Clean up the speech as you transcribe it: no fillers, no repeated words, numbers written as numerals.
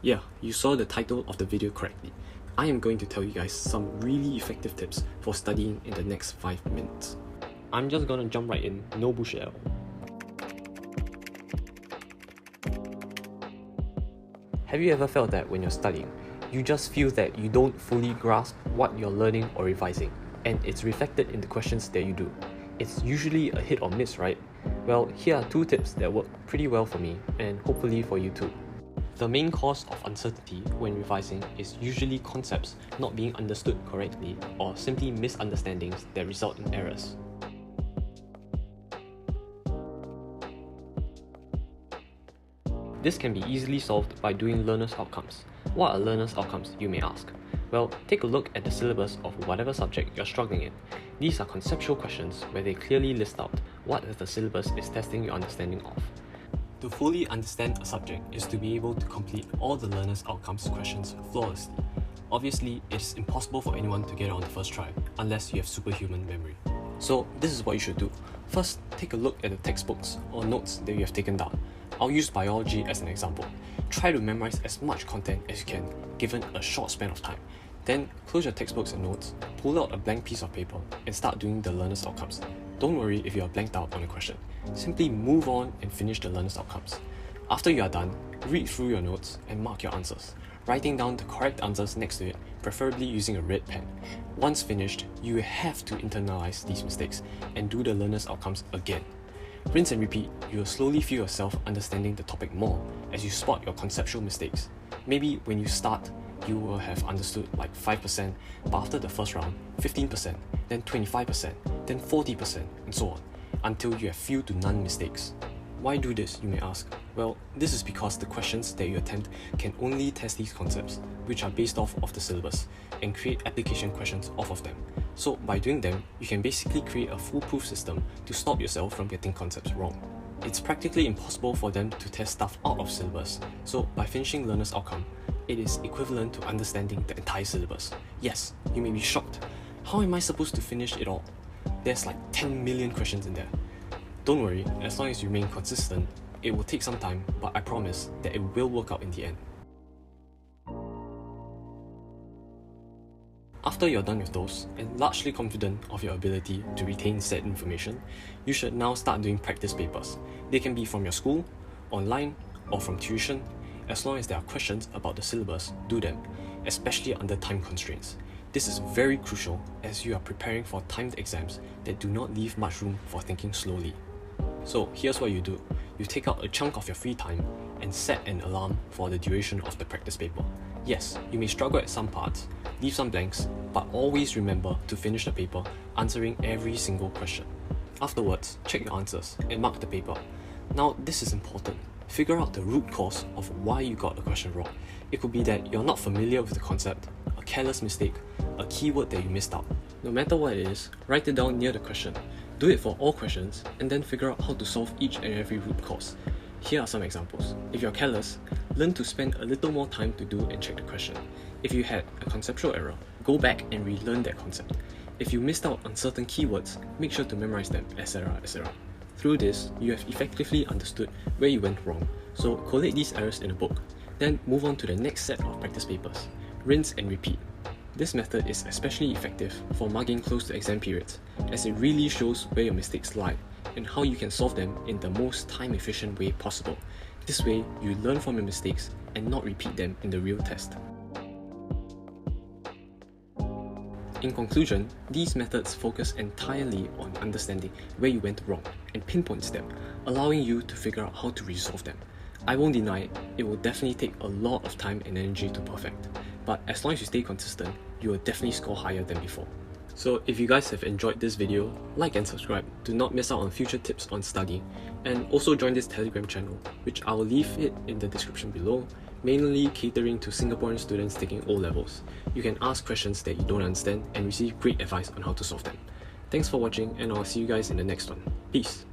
Yeah, you saw the title of the video correctly. I am going to tell you guys some really effective tips for studying in the next 5 minutes. I'm just gonna jump right in, no bullshit at all. Have you ever felt that when you're studying, you just feel that you don't fully grasp what you're learning or revising, and it's reflected in the questions that you do? It's usually a hit or miss, right? Well, here are 2 tips that work pretty well for me, and hopefully for you too. The main cause of uncertainty when revising is usually concepts not being understood correctly or simply misunderstandings that result in errors. This can be easily solved by doing learners' outcomes. What are learners' outcomes, you may ask? Well, take a look at the syllabus of whatever subject you're struggling in. These are conceptual questions where they clearly list out what the syllabus is testing your understanding of. To fully understand a subject is to be able to complete all the learners' outcomes questions flawlessly. Obviously, it is impossible for anyone to get it on the first try, unless you have superhuman memory. So this is what you should do. First, take a look at the textbooks or notes that you have taken down. I'll use biology as an example. Try to memorize as much content as you can, given a short span of time. Then, close your textbooks and notes, pull out a blank piece of paper, and start doing the learner's outcomes. Don't worry if you are blanked out on a question. Simply move on and finish the learner's outcomes. After you are done, read through your notes and mark your answers, writing down the correct answers next to it, preferably using a red pen. Once finished, you have to internalize these mistakes and do the learner's outcomes again. Rinse and repeat, you will slowly feel yourself understanding the topic more as you spot your conceptual mistakes. Maybe when you start, you will have understood like 5%, but after the first round, 15%, then 25%, then 40%, and so on, until you have few to none mistakes. Why do this, you may ask? Well, this is because the questions that you attempt can only test these concepts, which are based off of the syllabus, and create application questions off of them. So by doing them, you can basically create a foolproof system to stop yourself from getting concepts wrong. It's practically impossible for them to test stuff out of syllabus, so by finishing learner's outcome, it is equivalent to understanding the entire syllabus. Yes, you may be shocked. How am I supposed to finish it all? There's like 10 million questions in there. Don't worry, as long as you remain consistent, it will take some time, but I promise that it will work out in the end. After you're done with those, and largely confident of your ability to retain said information, you should now start doing practice papers. They can be from your school, online, or from tuition. As long as there are questions about the syllabus, do them, especially under time constraints. This is very crucial as you are preparing for timed exams that do not leave much room for thinking slowly. So here's what you do. You take out a chunk of your free time and set an alarm for the duration of the practice paper. Yes, you may struggle at some parts, leave some blanks, but always remember to finish the paper answering every single question. Afterwards, check your answers and mark the paper. Now, this is important. Figure out the root cause of why you got the question wrong. It could be that you're not familiar with the concept, a careless mistake, a keyword that you missed out. No matter what it is, write it down near the question. Do it for all questions, and then figure out how to solve each and every root cause. Here are some examples. If you're careless, learn to spend a little more time to do and check the question. If you had a conceptual error, go back and relearn that concept. If you missed out on certain keywords, make sure to memorize them, etc., etc. Through this, you have effectively understood where you went wrong, so collate these errors in a book. Then move on to the next set of practice papers. Rinse and repeat. This method is especially effective for mugging close to exam periods, as it really shows where your mistakes lie and how you can solve them in the most time-efficient way possible. This way, you learn from your mistakes and not repeat them in the real test. In conclusion, these methods focus entirely on understanding where you went wrong and pinpoints them, allowing you to figure out how to resolve them. I won't deny it will definitely take a lot of time and energy to perfect, but as long as you stay consistent, you will definitely score higher than before. So if you guys have enjoyed this video, like and subscribe to not miss out on future tips on studying, and also join this Telegram channel, which I will leave it in the description below, mainly catering to Singaporean students taking O-levels. You can ask questions that you don't understand and receive great advice on how to solve them. Thanks for watching, and I'll see you guys in the next one. Peace!